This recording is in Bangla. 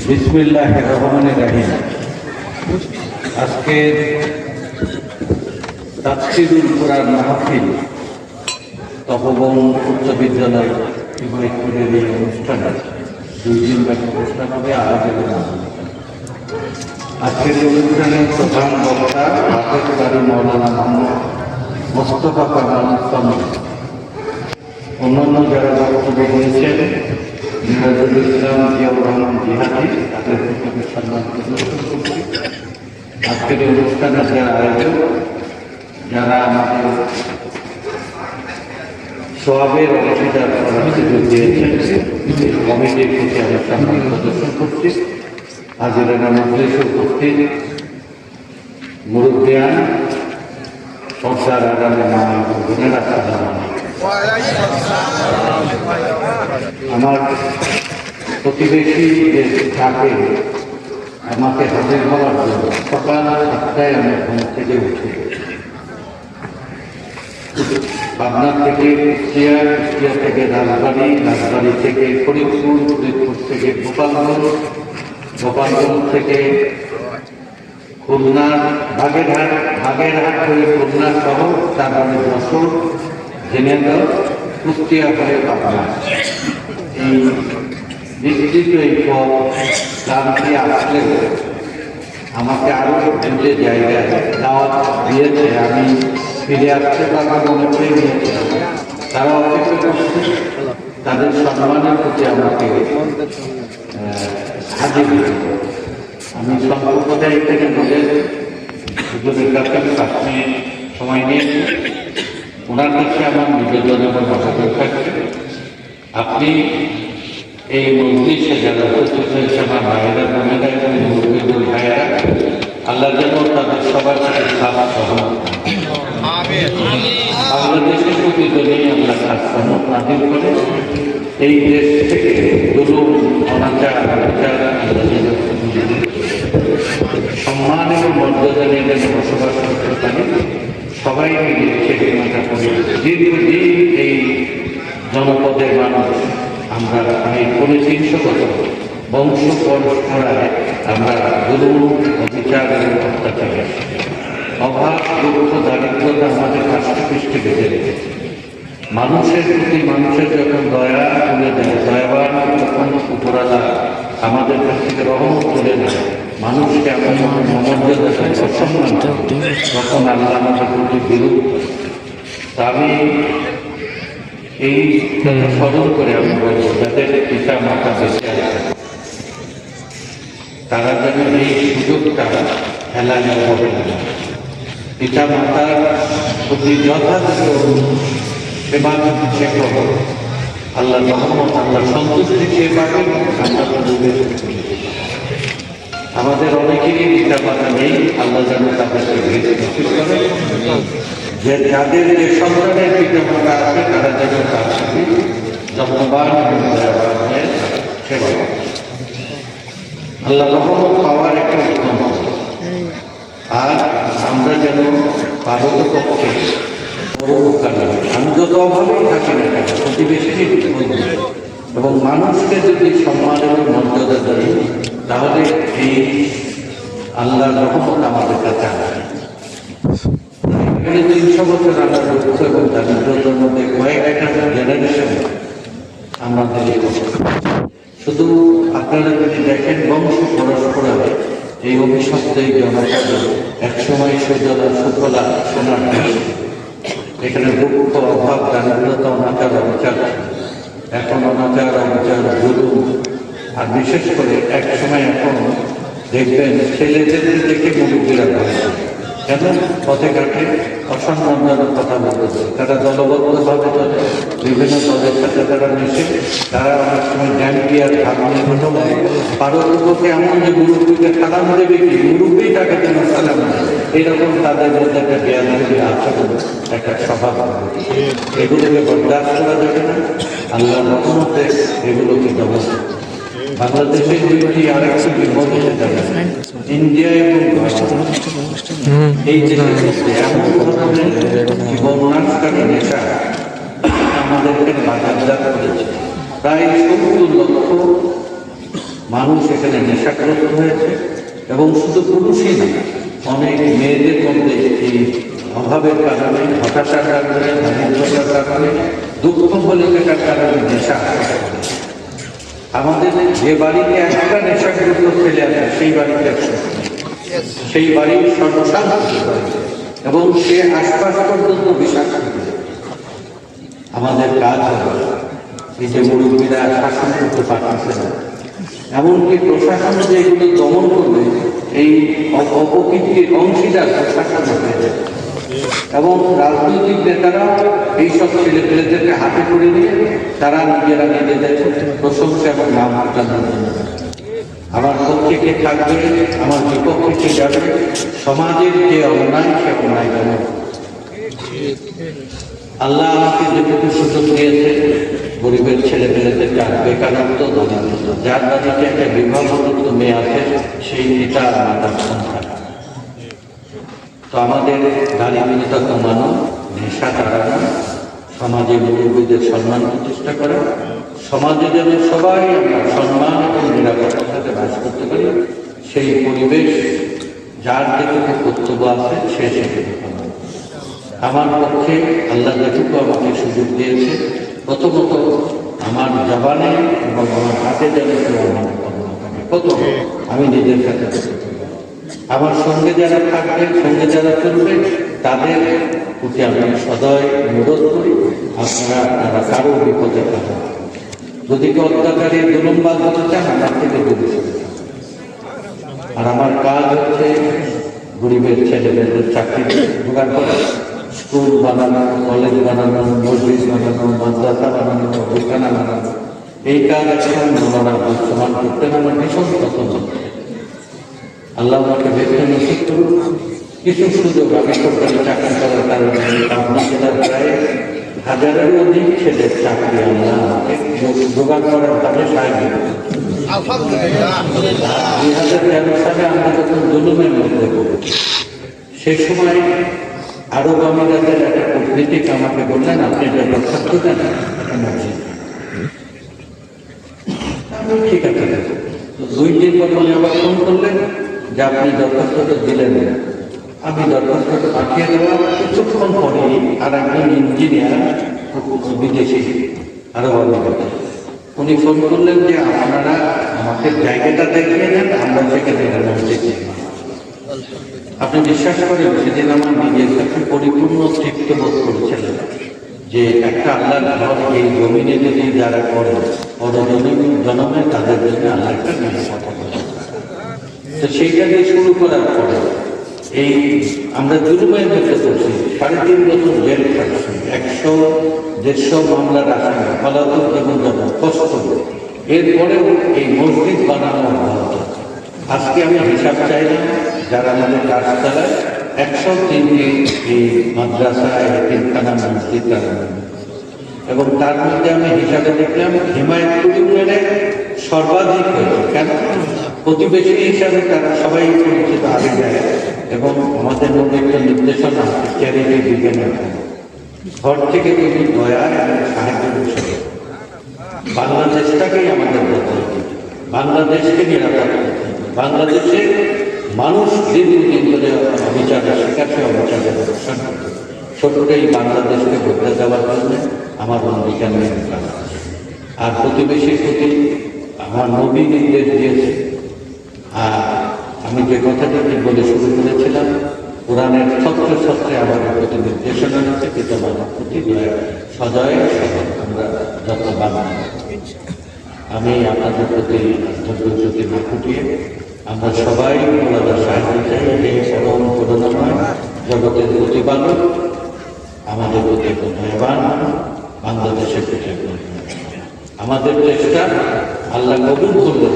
বিসমিল্লাহির রহমানির রহিম। আজকে তাফসীরুল কোরআন মাহফিল তপবন উচ্চ বিদ্যালয় ইবাদতপুরের এই অনুষ্ঠানে 2 দিন ব্যাপী অনুষ্ঠান হবে। আজকের এই অনুষ্ঠানের প্রধান বক্তা হাফেজ কারি মাওলানা মোহাম্মদ মোস্তফা কামাল ইসলামী, অন্যান্য যারা বক্তব্য দিয়েছেন মিরাজুল ইসলাম, জিয়াউর রহমান জিহাদি, তাদের প্রত্যেকের সম্মান প্রদর্শন করছি। আজকের এই অনুষ্ঠানের যারা আয়োজক, যারা আমাদের সোয়াবের অংশীদার করার সুযোগ দিয়েছেন, কমিটির প্রতি আমি সম্মান প্রদর্শন করছি। হাজিরানা মজলিসে উপস্থিত মুরব্বিয়ান, সংসার আগামী মা এবং বোনেরা, আমার প্রতিবেশী যে থাকে আমাকে হাজির হওয়ার জন্য সকাল 7টায় আমি ঘুম থেকে উঠি। পাবনা থেকে কুষ্টিয়া, কুষ্টিয়া থেকে রাজবাড়ি, রাজবাড়ি থেকে ফরিদপুর, ফরিদপুর থেকে গোপালগঞ্জ, গোপালগঞ্জ থেকে খুলনা, বাগেরহাট, বাগেরহাট হয়ে খুলনা শহর, তারপরে যশোর, ঝিনাইদহ, কুষ্টিয়া হয়ে পাবনা। এই বিস্তৃত এই পথ ক্লান্তি আসলে আমাকে আরো যে জায়গায় দাওয়াত দিয়েছে, আমি ফিরে আসতে পারবো মনে করে নিয়েছে। তারা অপেক্ষা করছে, তাদের সম্মানের প্রতি আমাকে হাজির হয়েছে। আমি সম্পর্কটা এখানে বলে সুযোগের কাছে 5 মিনিট সময় নিয়েছি। ওনার কাছে আমার নিবেদন এবং আবেদন থাকছে, আপনি এই মজলিসে যারা উপস্থিত হয়েছে আমার ভাইয়েরা, বোনেরা এবং মুরব্বিদের ভাইয়েরা, আল্লাহ যেন তাদের সবার সাথে খাস সহমত, বাংলাদেশের প্রতি জন্যই আমরা খাস সহমত নাজিল করে এই দেশ থেকে জুলুম, অনাচার, অত্যাচার সম্মান এবং মর্যাদা নিয়ে যেন বসবাস করতে পারি। সবাই মিলে চেষ্টা করি। দীর্ঘদিন এই জনপদের মানুষ আমরা প্রায় 300 বছর বংশ পরম্পরায় আমরা জুলুম, অবিচার এবং অত্যাচার, অভাব, দুঃখ, দারিদ্রতা আমাদের কাষ্ঠপৃষ্ঠে বেঁধে রেখেছে। মানুষের প্রতি মানুষের যখন দয়া তুলে দেয়, দয়াবান তখন উপরালা আমাদের কাছ থেকে রহমত তুলে নেয়, মানুষকে আমরা যখন মর্যাদা দেয়, অসম্মান তখন আল্লাহ আমাদের প্রতি বিরূপ। আমি এই স্মরণ করে আমি বলবো, যাদের পিতা মাতা বেঁচে আছে তারা যেন এই সুযোগটা ফেলানো হবে না। পিতা মাতার প্রতি যথাযথ সেবা শেখা হবে, আল্লাহ রহমত, আল্লাহ সন্তুষ্টি খেয়ে পাবেন। আমাদের অনেকেরই পিতা মাতা নেই, আল্লাহ যেন তাদেরকে ভেবে করে যে যাদের যে সন্তানের পিতা মাতা আছে তারা যেন তার সাথে যত্নবান সেবা করে। আল্লাহ রহমত পাওয়ার একটা উত্তম, আর আমরা যেন পারতপক্ষে আমি যত অভাবেই থাকি না কেন প্রতিবেশী এবং মানুষকে যদি সম্মান এবং মর্যাদা দেয়, তাহলে এই আল্লাহ রহমত আমাদের কাছে আসে। 300 বছর আমরা দুঃখ এবং দারিদ্রতার মধ্যে কয়েকটা জেনারেশন আমাদের শুধু আপনারা যদি দেখেন বংশ পরস্পরায় এই অভিশপ্ত এই জনপদ একসময় সুজলা সুফলা সোনার দেশ, এখানে দুঃখ, অভাব, দারিদ্রতা, অনাচার, অবিচার, এখন অনাচার, অবিচার, জুলুম, আর বিশেষ করে এক সময় এখন দেখবেন ছেলেদের দেখে মুরব্বীরা ভয়, কেন পথে ঘাটে অসম্মানজনক কথা বলতেছে। তারা দলবদ্ধভাবে বিভিন্ন দলের সাথে তারা মিশে, তারা অনেক সময় জ্ঞান আর ভাব নিয়ে কথা বলে। পারতপক্ষে এমন যে মুরব্বীকে সালাম দেবে কি, মুরব্বী তাকে যেন সালাম দেয়, এইরকম তাদের মধ্যে একটা জ্ঞান আচরণ, একটা স্বভাব, এগুলোকে বরদাস্ত করা যাবে না। আল্লাহ রহমতে এগুলোকে দমন। বাংলাদেশের দুইটি আরেকটি বিপদ হয়ে যাবে, ইন্ডিয়া এবং এই দেশে এমন ধরনের জীবনাশকারী নেশা আমাদেরকে বাজারজাত করেছে। প্রায় 70 লক্ষ মানুষ এখানে নেশাগ্রস্ত হয়েছে, এবং শুধু পুরুষই না, অনেক মেয়েদের মধ্যে এই অভাবের কারণে, হতাশার কারণে, দারিদ্রতার কারণে, দুঃখ হলেটার কারণে নেশা। আমাদের যে বাড়িতে একটা নেশাগ্রস্ত ছেলে আছে সেই বাড়ির সর্বসাধারণ, এবং সে আশপাশ পর্যন্ত বিষাক্ত। আমাদের কাজ হবে এই যে মুরব্বীরা শাসন করতে পারতেছে না, এমনকি প্রশাসন যে এগুলো দমন করবে, এই অপকীর্তির অংশীদার প্রশাসন হয়ে, এবং রাজনৈতিক নেতারা এইসব ছেলেপেলেদেরকে হাতে করে নিয়ে তারা নিজেরা নিজেদের প্রশংসা এবং নাম উচ্চারণ জন্য আমার পক্ষে কে থাকবে, আমার বিপক্ষে কে যাবে, সমাজের যে অন্যায় সে অন্যায় কেন। আল্লাহ আমাকে যেটুকু সুযোগ দিয়েছে, গরিবের ছেলেপেলেদেরকে আর বেকারত্ব, দারিদ্র, যার বাড়িতে একটা বিবাহযুক্ত মেয়ে আছে সেই পিতা আর মাতার সন্তান। তো আমাদের দারিদ্রতা কমানো, নেশা তাড়ানো, সমাজে মুরব্বীদের সম্মান প্রতিষ্ঠা করা, সমাজে যেন সবাই আমরা সম্মান এবং নিরাপত্তার সাথে বাস করতে পারি, সেই পরিবেশ যার যেটুকু কর্তব্য আছে সে সেটুকু পাবে। আমার পক্ষে আল্লাহ যেটুকু আমাকে সুযোগ দিয়েছে, প্রথমত আমার জবানে এবং আমার হাতে যেন কত আমি নিজের সাথে আমার সঙ্গে যারা থাকবে, সঙ্গে যারা চলবে, তাদের প্রতি আমি সদয় অনুরোধ করি, আপনারা কারো বিপদে থাকবেন। যদি কেউ অত্যাচারী জুলুমবাজ হতে চান, আমার থেকে দূরে সরে যান। আর আমার কাজ হচ্ছে গরিবের ছেলেমেয়েদের চাকরি জোগাড় করা, স্কুল বানানো, কলেজ বানানো, মসজিদ বানানো, মাদ্রাসা বানানো, দোকানা বানানো। এই কাজ এখন মৌলানা বর্তমান করতেন, আমার ভীষণ পছন্দ। আল্লাহ আমাকে বেতন নিশ্চিত করুন। কিছু সুযোগ আমি সরকারি চাকরি করার কারণে পাবনা জেলার প্রায় হাজারেরও অধিক ছেলের চাকরি আল্লাহ আমাকে জোগাড় করার কাজে সাহায্য করেছে। 2013 সালে আমরা যখন জুলুমের মধ্যে পড়েছি, সেই সময় আরব আমিরাতের একটা কূটনীতিক আমাকে বললেন, আপনি এটা দরখাস্ত দেন। ঠিক আছে, 2 দিন পর উনি আবার ফোন করলেন যে আপনি দরখাস্তটা দিলেন না। আমি দরখাস্তটা পাঠিয়ে দেওয়ার কিছুক্ষণ পরেই আর একজন ইঞ্জিনিয়ার, বিদেশি আরব আমিরাতে, উনি ফোন করলেন যে আপনারা আমাকে জায়গাটা দেখিয়ে দেন, আমরা সেখানে দেখি। আপনি বিশ্বাস করেন, সেদিন আমার নিজের কাছে পরিপূর্ণ তৃপ্ত বোধ করেছিলেন যে একটা আল্লাহর ঘর এই জমিনে যদি যারা করে, জনমে তাদের জন্য আল্লাহ একটা নিরাপত্তা করে। তো সেইটা দিয়ে শুরু করার পরে এই আমরা জুলুমের মধ্যে করছি, 3.5 বছর জেল খাচ্ছি, 100-150 মামলার আসামি, পলাতক জীবনযাপন, কষ্ট। এরপরেও এই মসজিদ বানানো অব্যাহত। আজকে আমি হিসাব চাইলাম, যারা আমাদের কাজ চালায়, 103টি এই মাদ্রাসা, 3খানা মসজিদ বানানো, এবং তার মধ্যে আমি হিসাবে দেখলাম হিমায়তপুর ইউনিয়নে সর্বাধিক হয়েছে। কেন? প্রতিবেশী হিসাবে তারা সবাই পরিচিত আগে যায়, এবং আমাদের মধ্যে একটা নির্দেশনা চ্যারিটি বিজ্ঞানের ঘর থেকে তুমি দয়া এবং সাহায্য হিসেবে বাংলাদেশটাকেই আমাদের বলতে হবে, বাংলাদেশকে নিরাপদ করতে হবে। বাংলাদেশে মানুষ দীর্ঘদিন ধরে অবিচারের শিকার, অবিচারের অবসান করতে, ছোট্ট এই বাংলাদেশকে বদলে দেওয়ার জন্য আমার অঙ্গীকার নিয়ে কাজ। আর প্রতিবেশীর প্রতি আমার নবী নির্দেশ দিয়েছে। আর আমি যে কথাটা বলে শুরু করেছিলাম, কোরআনের ছত্রে ছত্রে আমাদের প্রতি নির্দেশনা আছে, কিন্তু আমাদের প্রতি সদয় আমরা যত বাংলা। আমি আপনাদের প্রতি ধৈর্য না ফুটিয়ে আমরা সবাই ওনাদের সাহায্য চাই। এই পরম করুণাময় জগতের প্রতিপালক, আমাদের প্রতি দয়াবান, বাংলাদেশের প্রতি আমাদের চেষ্টা আল্লাহ কবুল করলে